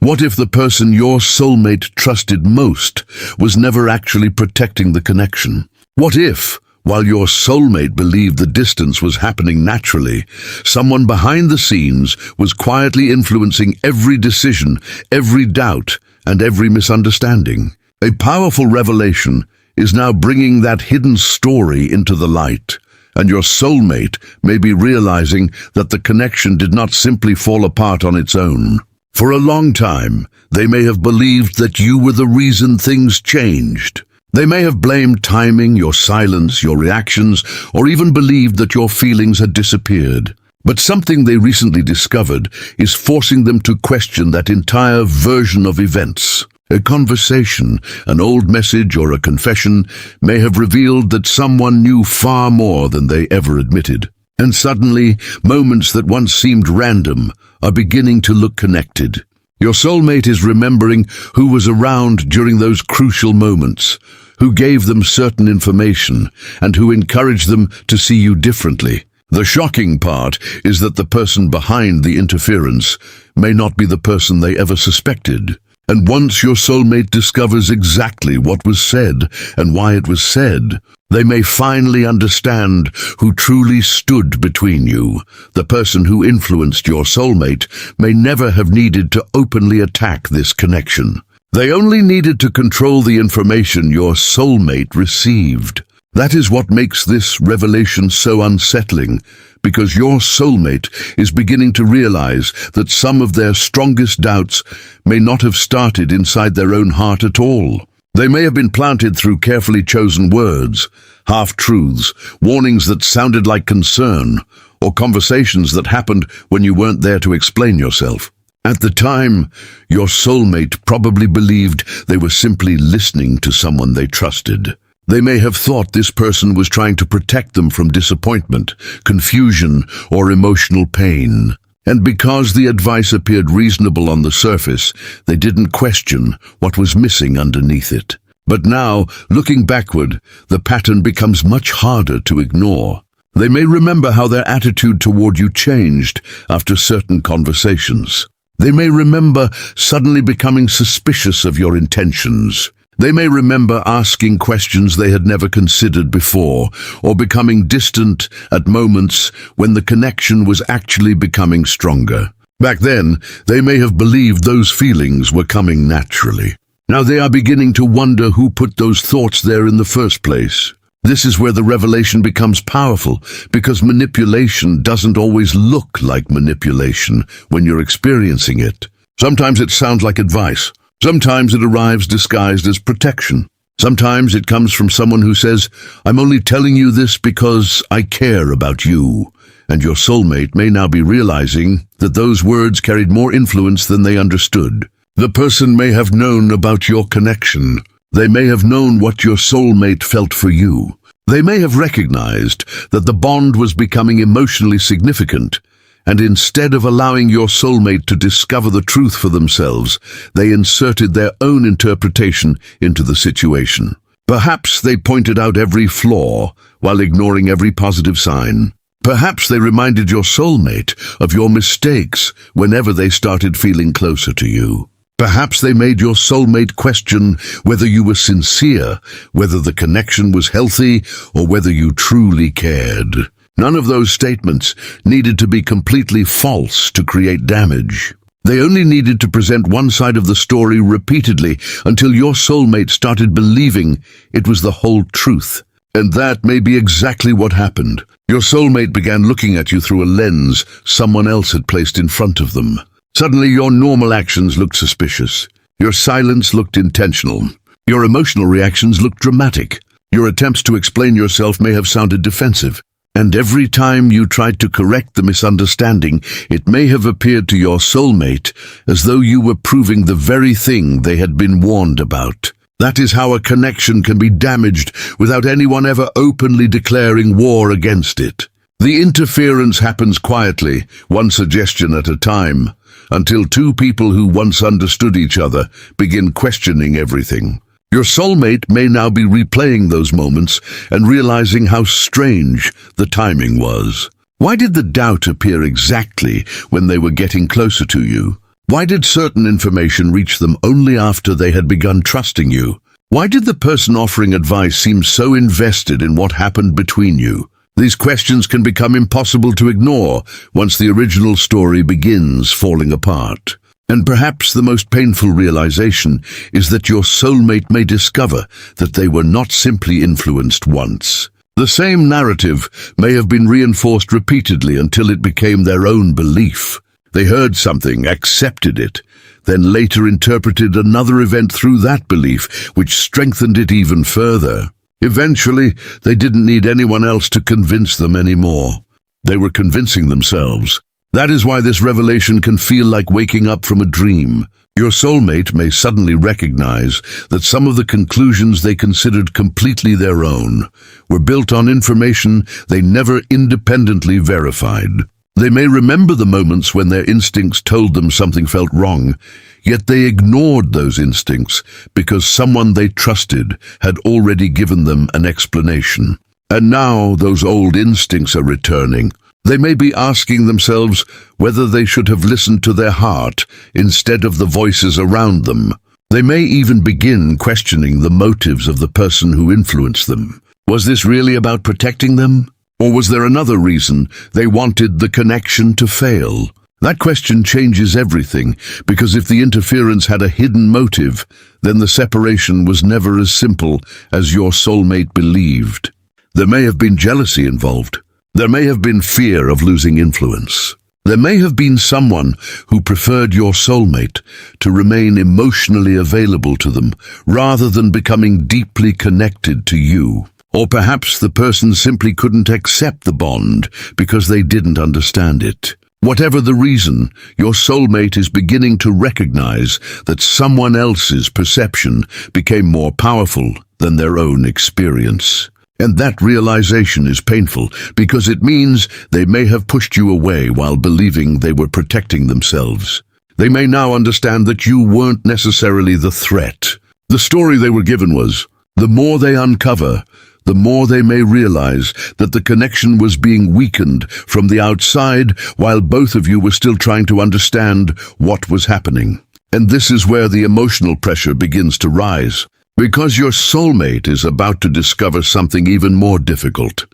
What if the person your soulmate trusted most was never actually protecting the connection? What if, while your soulmate believed the distance was happening naturally, someone behind the scenes was quietly influencing every decision, every doubt, and every misunderstanding? A powerful revelation is now bringing that hidden story into the light, and your soulmate may be realizing that the connection did not simply fall apart on its own. For a long time, they may have believed that you were the reason things changed. They may have blamed timing, your silence, your reactions, or even believed that your feelings had disappeared. But something they recently discovered is forcing them to question that entire version of events. A conversation, an old message, or a confession may have revealed that someone knew far more than they ever admitted. And suddenly, moments that once seemed random are beginning to look connected. Your soulmate is remembering who was around during those crucial moments, who gave them certain information, and who encouraged them to see you differently. The shocking part is that the person behind the interference may not be the person they ever suspected. And once your soulmate discovers exactly what was said and why it was said, they may finally understand who truly stood between you. The person who influenced your soulmate may never have needed to openly attack this connection. They only needed to control the information your soulmate received. That is what makes this revelation so unsettling, because your soulmate is beginning to realize that some of their strongest doubts may not have started inside their own heart at all. They may have been planted through carefully chosen words, half-truths, warnings that sounded like concern, or conversations that happened when you weren't there to explain yourself. At the time, your soulmate probably believed they were simply listening to someone they trusted. They may have thought this person was trying to protect them from disappointment, confusion, or emotional pain. And because the advice appeared reasonable on the surface, they didn't question what was missing underneath it. But now, looking backward, the pattern becomes much harder to ignore. They may remember how their attitude toward you changed after certain conversations. They may remember suddenly becoming suspicious of your intentions. They may remember asking questions they had never considered before, or becoming distant at moments when the connection was actually becoming stronger. Back then, they may have believed those feelings were coming naturally. Now they are beginning to wonder who put those thoughts there in the first place. This is where the revelation becomes powerful, because manipulation doesn't always look like manipulation when you're experiencing it. Sometimes it sounds like advice. Sometimes it arrives disguised as protection. Sometimes it comes from someone who says, "I'm only telling you this because I care about you." And your soulmate may now be realizing that those words carried more influence than they understood. The person may have known about your connection. They may have known what your soulmate felt for you. They may have recognized that the bond was becoming emotionally significant, and instead of allowing your soulmate to discover the truth for themselves, they inserted their own interpretation into the situation. Perhaps they pointed out every flaw while ignoring every positive sign. Perhaps they reminded your soulmate of your mistakes whenever they started feeling closer to you. Perhaps they made your soulmate question whether you were sincere, whether the connection was healthy, or whether you truly cared. None of those statements needed to be completely false to create damage. They only needed to present one side of the story repeatedly until your soulmate started believing it was the whole truth. And that may be exactly what happened. Your soulmate began looking at you through a lens someone else had placed in front of them. Suddenly, your normal actions looked suspicious. Your silence looked intentional. Your emotional reactions looked dramatic. Your attempts to explain yourself may have sounded defensive. And every time you tried to correct the misunderstanding, it may have appeared to your soulmate as though you were proving the very thing they had been warned about. That is how a connection can be damaged without anyone ever openly declaring war against it. The interference happens quietly, one suggestion at a time, until two people who once understood each other begin questioning everything. Your soulmate may now be replaying those moments and realizing how strange the timing was. Why did the doubt appear exactly when they were getting closer to you? Why did certain information reach them only after they had begun trusting you? Why did the person offering advice seem so invested in what happened between you? These questions can become impossible to ignore once the original story begins falling apart. And perhaps the most painful realization is that your soulmate may discover that they were not simply influenced once. The same narrative may have been reinforced repeatedly until it became their own belief. They heard something, accepted it, then later interpreted another event through that belief, which strengthened it even further. Eventually, they didn't need anyone else to convince them anymore. They were convincing themselves. That is why this revelation can feel like waking up from a dream. Your soulmate may suddenly recognize that some of the conclusions they considered completely their own were built on information they never independently verified. They may remember the moments when their instincts told them something felt wrong, yet they ignored those instincts because someone they trusted had already given them an explanation. And now those old instincts are returning. They may be asking themselves whether they should have listened to their heart instead of the voices around them. They may even begin questioning the motives of the person who influenced them. Was this really about protecting them? Or was there another reason they wanted the connection to fail? That question changes everything, because if the interference had a hidden motive, then the separation was never as simple as your soulmate believed. There may have been jealousy involved. There may have been fear of losing influence. There may have been someone who preferred your soulmate to remain emotionally available to them rather than becoming deeply connected to you. Or perhaps the person simply couldn't accept the bond because they didn't understand it. Whatever the reason, your soulmate is beginning to recognize that someone else's perception became more powerful than their own experience. And that realization is painful because it means they may have pushed you away while believing they were protecting themselves. They may now understand that you weren't necessarily the threat. The story they were given was, the more they uncover, the more they may realize that the connection was being weakened from the outside while both of you were still trying to understand what was happening. And this is where the emotional pressure begins to rise. Because your soulmate is about to discover something even more difficult.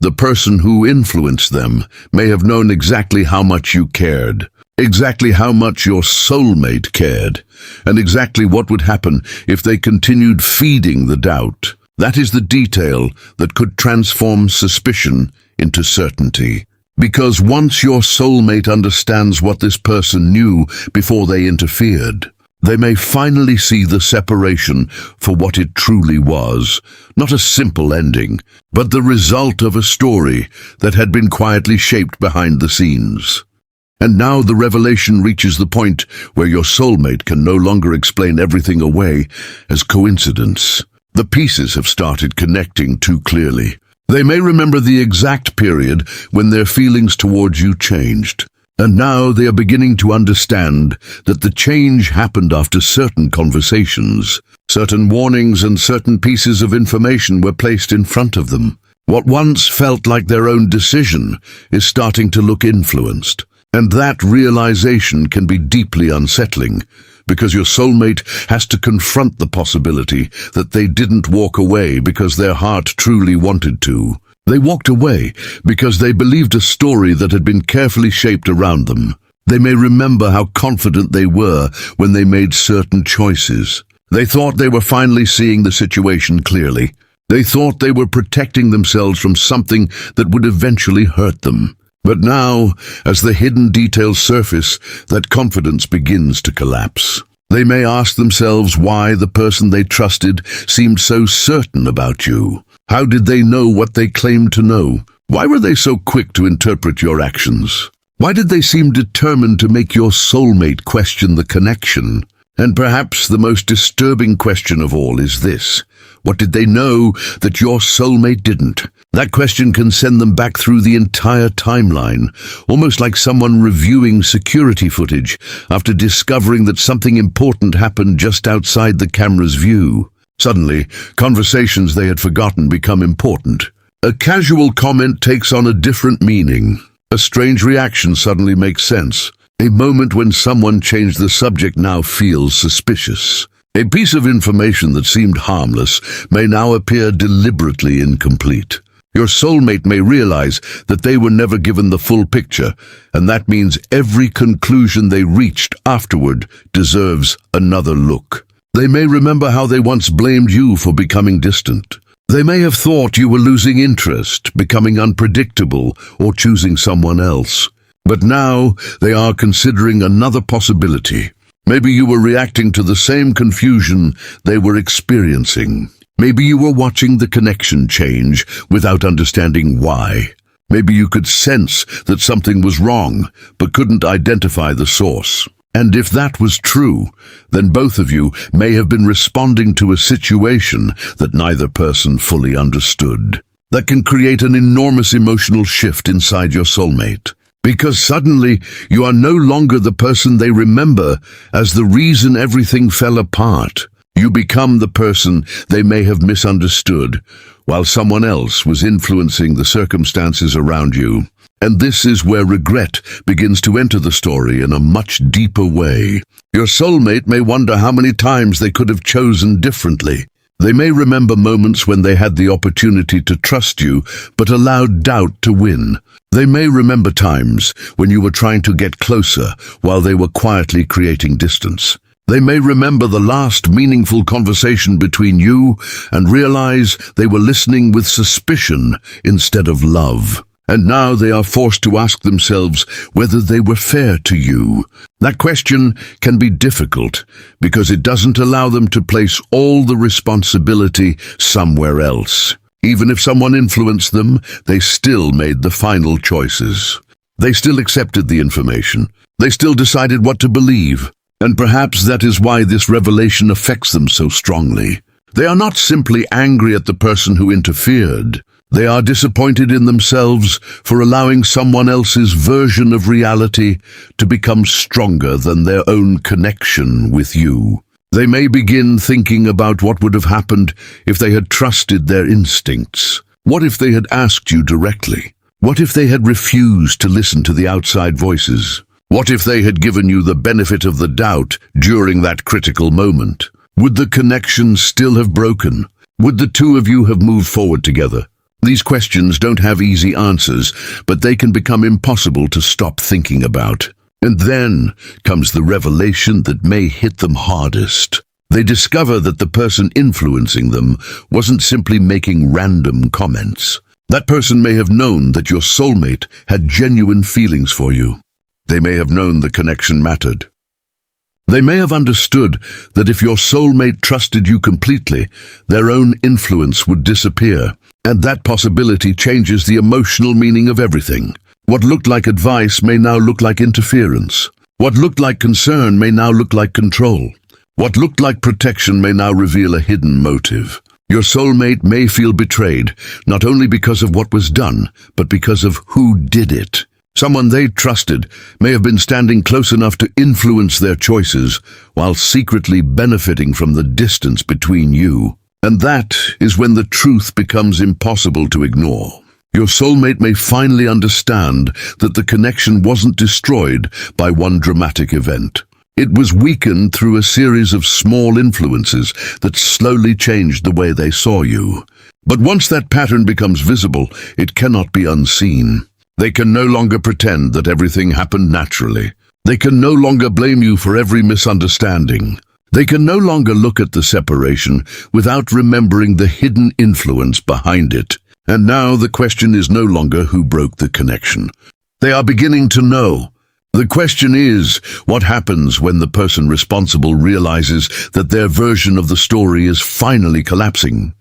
The person who influenced them may have known exactly how much you cared, exactly how much your soulmate cared, and exactly what would happen if they continued feeding the doubt. That is the detail that could transform suspicion into certainty. Because once your soulmate understands what this person knew before they interfered, they may finally see the separation for what it truly was, not a simple ending, but the result of a story that had been quietly shaped behind the scenes. And now the revelation reaches the point where your soulmate can no longer explain everything away as coincidence. The pieces have started connecting too clearly. They may remember the exact period when their feelings towards you changed. And now they are beginning to understand that the change happened after certain conversations. Certain warnings and certain pieces of information were placed in front of them. What once felt like their own decision is starting to look influenced. And that realization can be deeply unsettling, because your soulmate has to confront the possibility that they didn't walk away because their heart truly wanted to. They walked away because they believed a story that had been carefully shaped around them. They may remember how confident they were when they made certain choices. They thought they were finally seeing the situation clearly. They thought they were protecting themselves from something that would eventually hurt them. But now, as the hidden details surface, that confidence begins to collapse. They may ask themselves why the person they trusted seemed so certain about you. How did they know what they claimed to know? Why were they so quick to interpret your actions? Why did they seem determined to make your soulmate question the connection? And perhaps the most disturbing question of all is this: what did they know that your soulmate didn't? That question can send them back through the entire timeline, almost like someone reviewing security footage after discovering that something important happened just outside the camera's view. Suddenly, conversations they had forgotten become important. A casual comment takes on a different meaning. A strange reaction suddenly makes sense. A moment when someone changed the subject now feels suspicious. A piece of information that seemed harmless may now appear deliberately incomplete. Your soulmate may realize that they were never given the full picture, and that means every conclusion they reached afterward deserves another look. They may remember how they once blamed you for becoming distant. They may have thought you were losing interest, becoming unpredictable, or choosing someone else. But now they are considering another possibility. Maybe you were reacting to the same confusion they were experiencing. Maybe you were watching the connection change without understanding why. Maybe you could sense that something was wrong, but couldn't identify the source. And if that was true, then both of you may have been responding to a situation that neither person fully understood. That can create an enormous emotional shift inside your soulmate. Because suddenly, you are no longer the person they remember as the reason everything fell apart. You become the person they may have misunderstood, while someone else was influencing the circumstances around you. And this is where regret begins to enter the story in a much deeper way. Your soulmate may wonder how many times they could have chosen differently. They may remember moments when they had the opportunity to trust you, but allowed doubt to win. They may remember times when you were trying to get closer while they were quietly creating distance. They may remember the last meaningful conversation between you and realize they were listening with suspicion instead of love. And now they are forced to ask themselves whether they were fair to you. That question can be difficult because it doesn't allow them to place all the responsibility somewhere else. Even if someone influenced them, they still made the final choices. They still accepted the information. They still decided what to believe. And perhaps that is why this revelation affects them so strongly. They are not simply angry at the person who interfered. They are disappointed in themselves for allowing someone else's version of reality to become stronger than their own connection with you. They may begin thinking about what would have happened if they had trusted their instincts. What if they had asked you directly? What if they had refused to listen to the outside voices? What if they had given you the benefit of the doubt during that critical moment? Would the connection still have broken? Would the two of you have moved forward together? These questions don't have easy answers, but they can become impossible to stop thinking about. And then comes the revelation that may hit them hardest. They discover that the person influencing them wasn't simply making random comments. That person may have known that your soulmate had genuine feelings for you. They may have known the connection mattered. They may have understood that if your soulmate trusted you completely, their own influence would disappear. And that possibility changes the emotional meaning of everything. What looked like advice may now look like interference. What looked like concern may now look like control. What looked like protection may now reveal a hidden motive. Your soulmate may feel betrayed, not only because of what was done, but because of who did it. Someone they trusted may have been standing close enough to influence their choices, while secretly benefiting from the distance between you. And that is when the truth becomes impossible to ignore. Your soulmate may finally understand that the connection wasn't destroyed by one dramatic event. It was weakened through a series of small influences that slowly changed the way they saw you. But once that pattern becomes visible, it cannot be unseen. They can no longer pretend that everything happened naturally. They can no longer blame you for every misunderstanding. They can no longer look at the separation without remembering the hidden influence behind it. And now the question is no longer who broke the connection. They are beginning to know. The question is, what happens when the person responsible realizes that their version of the story is finally collapsing?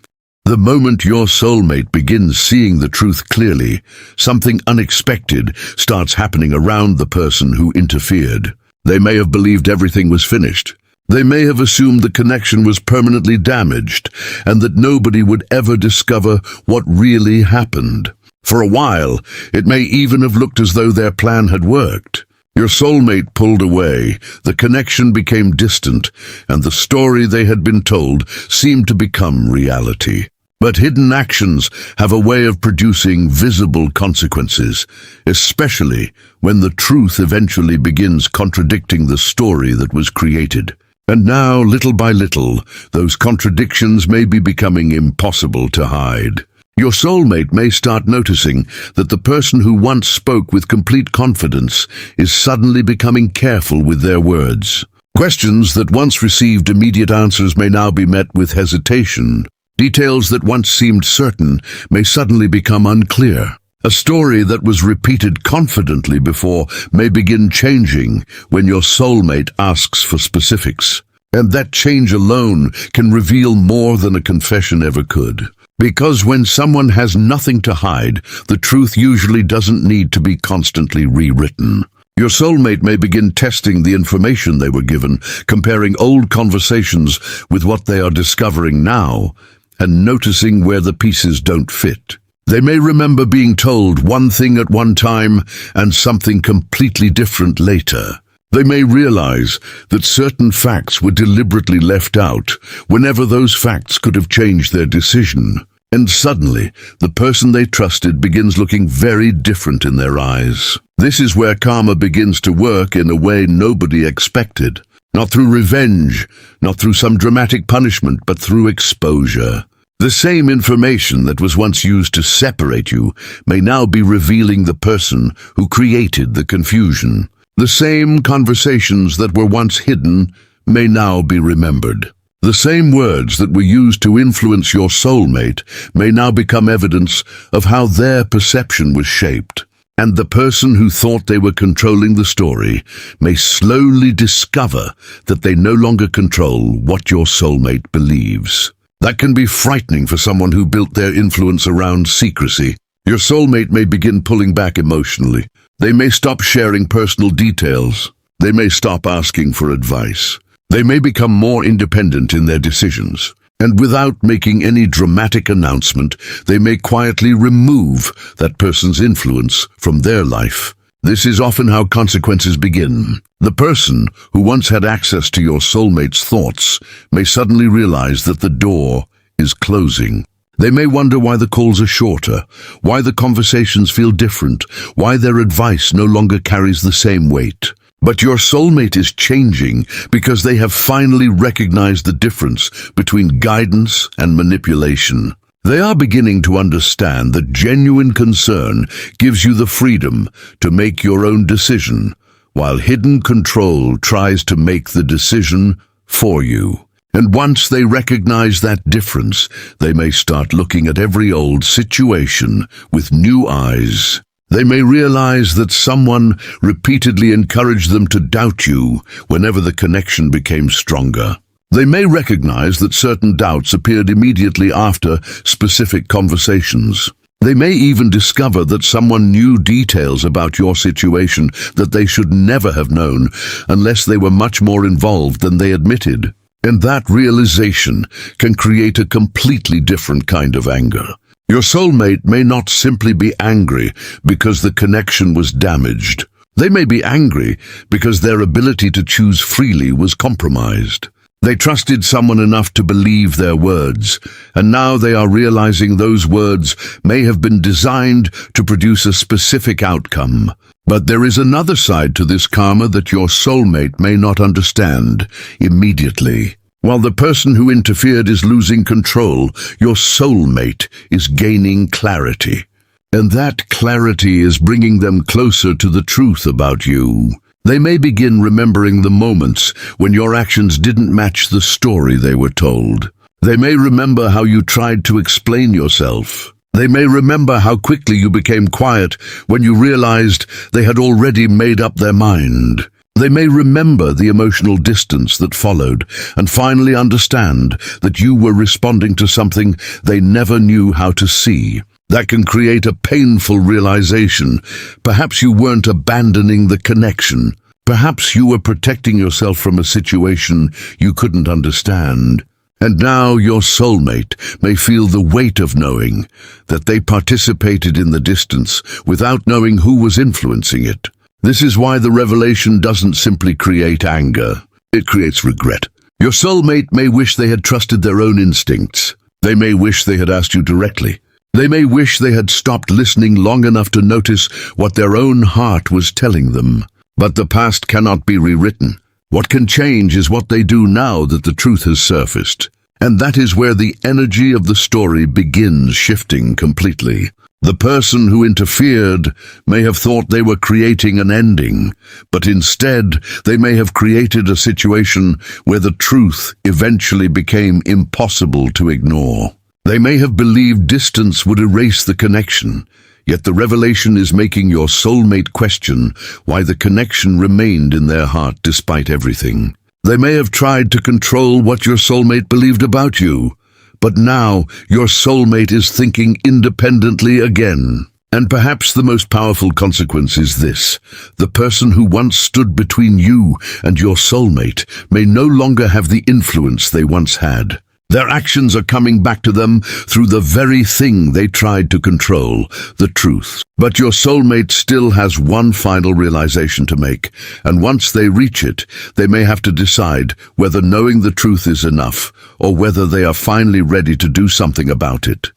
The moment your soulmate begins seeing the truth clearly, something unexpected starts happening around the person who interfered. They may have believed everything was finished. They may have assumed the connection was permanently damaged and that nobody would ever discover what really happened. For a while, it may even have looked as though their plan had worked. Your soulmate pulled away, the connection became distant, and the story they had been told seemed to become reality. But hidden actions have a way of producing visible consequences, especially when the truth eventually begins contradicting the story that was created. And now, little by little, those contradictions may be becoming impossible to hide. Your soulmate may start noticing that the person who once spoke with complete confidence is suddenly becoming careful with their words. Questions that once received immediate answers may now be met with hesitation. Details that once seemed certain may suddenly become unclear. A story that was repeated confidently before may begin changing when your soulmate asks for specifics. And that change alone can reveal more than a confession ever could. Because when someone has nothing to hide, the truth usually doesn't need to be constantly rewritten. Your soulmate may begin testing the information they were given, comparing old conversations with what they are discovering now, and noticing where the pieces don't fit. They may remember being told one thing at one time and something completely different later. They may realize that certain facts were deliberately left out whenever those facts could have changed their decision. And suddenly, the person they trusted begins looking very different in their eyes. This is where karma begins to work in a way nobody expected. Not through revenge, not through some dramatic punishment, but through exposure. The same information that was once used to separate you may now be revealing the person who created the confusion. The same conversations that were once hidden may now be remembered. The same words that were used to influence your soulmate may now become evidence of how their perception was shaped. And the person who thought they were controlling the story may slowly discover that they no longer control what your soulmate believes. That can be frightening for someone who built their influence around secrecy. Your soulmate may begin pulling back emotionally. They may stop sharing personal details. They may stop asking for advice. They may become more independent in their decisions. And without making any dramatic announcement, they may quietly remove that person's influence from their life. This is often how consequences begin. The person who once had access to your soulmate's thoughts may suddenly realize that the door is closing. They may wonder why the calls are shorter, why the conversations feel different, why their advice no longer carries the same weight. But your soulmate is changing because they have finally recognized the difference between guidance and manipulation. They are beginning to understand that genuine concern gives you the freedom to make your own decision, while hidden control tries to make the decision for you. And once they recognize that difference, they may start looking at every old situation with new eyes. They may realize that someone repeatedly encouraged them to doubt you whenever the connection became stronger. They may recognize that certain doubts appeared immediately after specific conversations. They may even discover that someone knew details about your situation that they should never have known unless they were much more involved than they admitted. And that realization can create a completely different kind of anger. Your soulmate may not simply be angry because the connection was damaged. They may be angry because their ability to choose freely was compromised. They trusted someone enough to believe their words, and now they are realizing those words may have been designed to produce a specific outcome. But there is another side to this karma that your soulmate may not understand immediately. While the person who interfered is losing control, your soulmate is gaining clarity. And that clarity is bringing them closer to the truth about you. They may begin remembering the moments when your actions didn't match the story they were told. They may remember how you tried to explain yourself. They may remember how quickly you became quiet when you realized they had already made up their mind. They may remember the emotional distance that followed and finally understand that you were responding to something they never knew how to see. That can create a painful realization. Perhaps you weren't abandoning the connection. Perhaps you were protecting yourself from a situation you couldn't understand. And now your soulmate may feel the weight of knowing that they participated in the distance without knowing who was influencing it. This is why the revelation doesn't simply create anger. It creates regret. Your soulmate may wish they had trusted their own instincts. They may wish they had asked you directly. They may wish they had stopped listening long enough to notice what their own heart was telling them. But the past cannot be rewritten. What can change is what they do now that the truth has surfaced. And that is where the energy of the story begins shifting completely. The person who interfered may have thought they were creating an ending, but instead they may have created a situation where the truth eventually became impossible to ignore. They may have believed distance would erase the connection, yet the revelation is making your soulmate question why the connection remained in their heart despite everything. They may have tried to control what your soulmate believed about you, but now your soulmate is thinking independently again. And perhaps the most powerful consequence is this: the person who once stood between you and your soulmate may no longer have the influence they once had. Their actions are coming back to them through the very thing they tried to control, the truth. But your soulmate still has one final realization to make, and once they reach it, they may have to decide whether knowing the truth is enough, or whether they are finally ready to do something about it.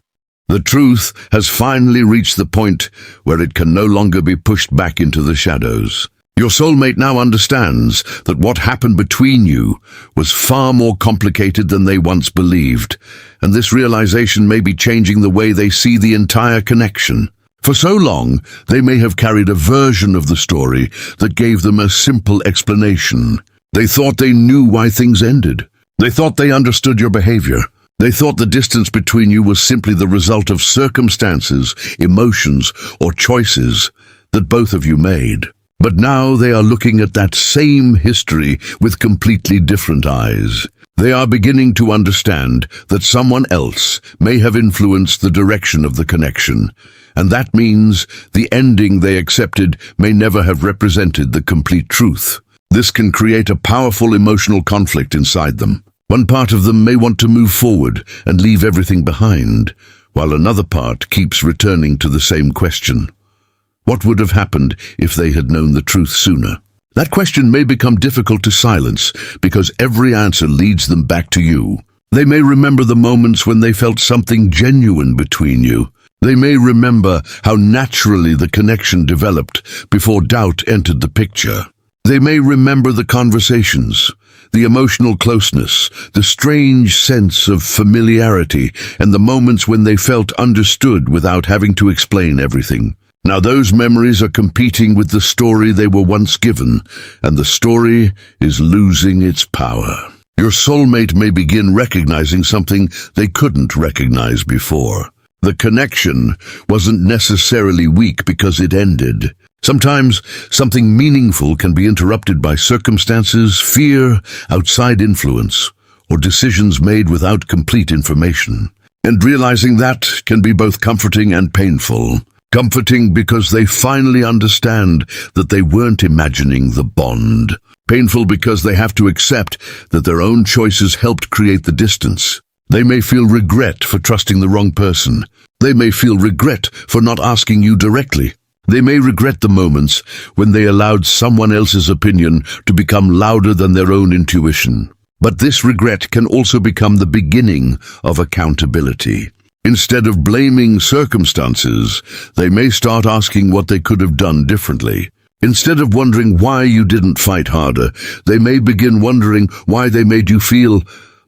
The truth has finally reached the point where it can no longer be pushed back into the shadows. Your soulmate now understands that what happened between you was far more complicated than they once believed, and this realization may be changing the way they see the entire connection. For so long, they may have carried a version of the story that gave them a simple explanation. They thought they knew why things ended. They thought they understood your behavior. They thought the distance between you was simply the result of circumstances, emotions, or choices that both of you made. But now they are looking at that same history with completely different eyes. They are beginning to understand that someone else may have influenced the direction of the connection, and that means the ending they accepted may never have represented the complete truth. This can create a powerful emotional conflict inside them. One part of them may want to move forward and leave everything behind, while another part keeps returning to the same question. What would have happened if they had known the truth sooner? That question may become difficult to silence because every answer leads them back to you. They may remember the moments when they felt something genuine between you. They may remember how naturally the connection developed before doubt entered the picture. They may remember the conversations, the emotional closeness, the strange sense of familiarity, and the moments when they felt understood without having to explain everything. Now those memories are competing with the story they were once given, and the story is losing its power. Your soulmate may begin recognizing something they couldn't recognize before. The connection wasn't necessarily weak because it ended. Sometimes something meaningful can be interrupted by circumstances, fear, outside influence, or decisions made without complete information. And realizing that can be both comforting and painful. Comforting because they finally understand that they weren't imagining the bond. Painful because they have to accept that their own choices helped create the distance. They may feel regret for trusting the wrong person. They may feel regret for not asking you directly. They may regret the moments when they allowed someone else's opinion to become louder than their own intuition. But this regret can also become the beginning of accountability. Instead of blaming circumstances, they may start asking what they could have done differently. Instead of wondering why you didn't fight harder, they may begin wondering why they made you feel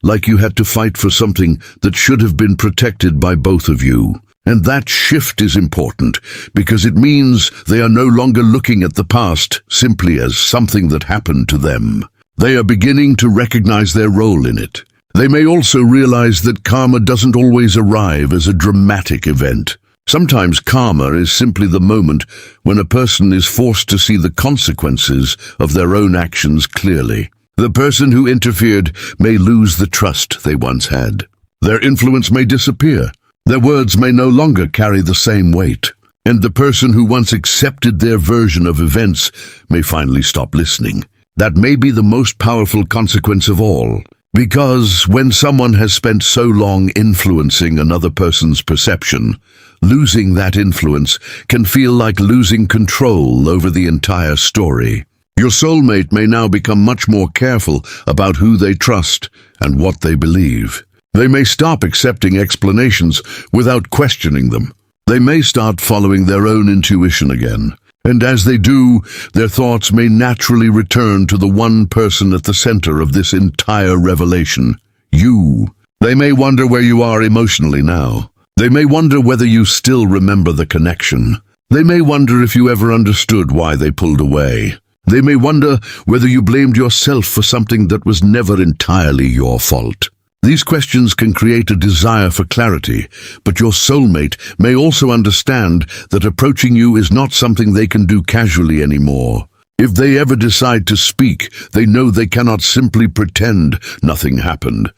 like you had to fight for something that should have been protected by both of you. And that shift is important because it means they are no longer looking at the past simply as something that happened to them. They are beginning to recognize their role in it. They may also realize that karma doesn't always arrive as a dramatic event. Sometimes karma is simply the moment when a person is forced to see the consequences of their own actions clearly. The person who interfered may lose the trust they once had. Their influence may disappear. Their words may no longer carry the same weight. And the person who once accepted their version of events may finally stop listening. That may be the most powerful consequence of all. Because when someone has spent so long influencing another person's perception, losing that influence can feel like losing control over the entire story. Your soulmate may now become much more careful about who they trust and what they believe. They may stop accepting explanations without questioning them. They may start following their own intuition again. And as they do, their thoughts may naturally return to the one person at the center of this entire revelation, you. They may wonder where you are emotionally now. They may wonder whether you still remember the connection. They may wonder if you ever understood why they pulled away. They may wonder whether you blamed yourself for something that was never entirely your fault. These questions can create a desire for clarity, but your soulmate may also understand that approaching you is not something they can do casually anymore. If they ever decide to speak, they know they cannot simply pretend nothing happened.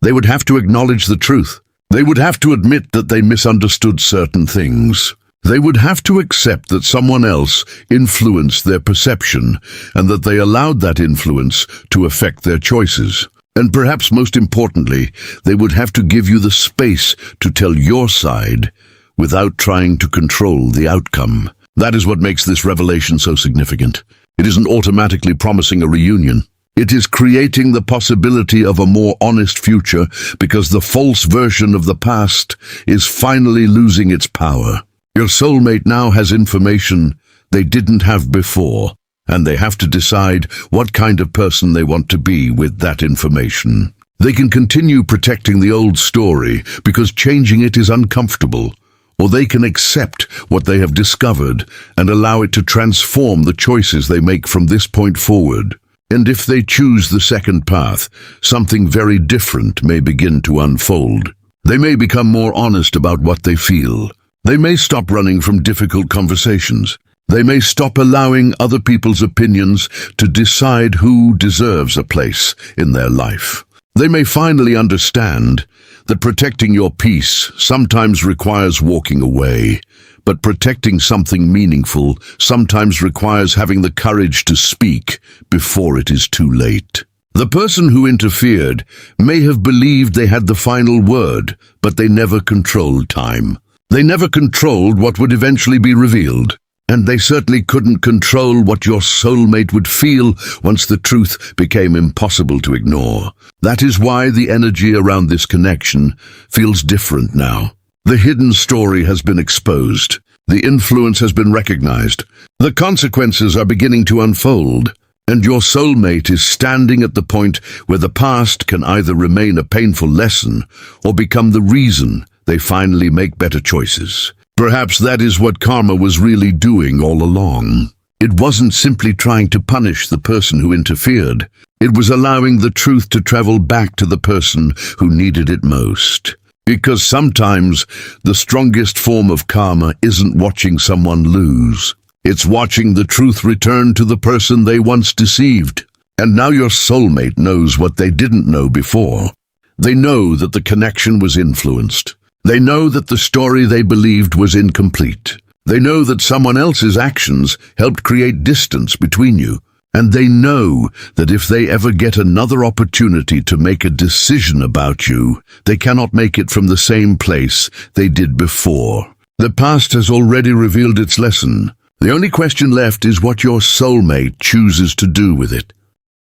They would have to acknowledge the truth. They would have to admit that they misunderstood certain things. They would have to accept that someone else influenced their perception and that they allowed that influence to affect their choices. And perhaps most importantly, they would have to give you the space to tell your side without trying to control the outcome. That is what makes this revelation so significant. It isn't automatically promising a reunion. It is creating the possibility of a more honest future because the false version of the past is finally losing its power. Your soulmate now has information they didn't have before, and they have to decide what kind of person they want to be with that information. They can continue protecting the old story because changing it is uncomfortable, or they can accept what they have discovered and allow it to transform the choices they make from this point forward. And if they choose the second path, something very different may begin to unfold. They may become more honest about what they feel. They may stop running from difficult conversations. They may stop allowing other people's opinions to decide who deserves a place in their life. They may finally understand that protecting your peace sometimes requires walking away, but protecting something meaningful sometimes requires having the courage to speak before it is too late. The person who interfered may have believed they had the final word, but they never controlled time. They never controlled what would eventually be revealed. And they certainly couldn't control what your soulmate would feel once the truth became impossible to ignore. That is why the energy around this connection feels different now. The hidden story has been exposed. The influence has been recognized. The consequences are beginning to unfold. And your soulmate is standing at the point where the past can either remain a painful lesson or become the reason they finally make better choices. Perhaps that is what karma was really doing all along. It wasn't simply trying to punish the person who interfered. It was allowing the truth to travel back to the person who needed it most. Because sometimes the strongest form of karma isn't watching someone lose. It's watching the truth return to the person they once deceived. And now your soulmate knows what they didn't know before. They know that the connection was influenced. They know that the story they believed was incomplete. They know that someone else's actions helped create distance between you. And they know that if they ever get another opportunity to make a decision about you, they cannot make it from the same place they did before. The past has already revealed its lesson. The only question left is what your soulmate chooses to do with it.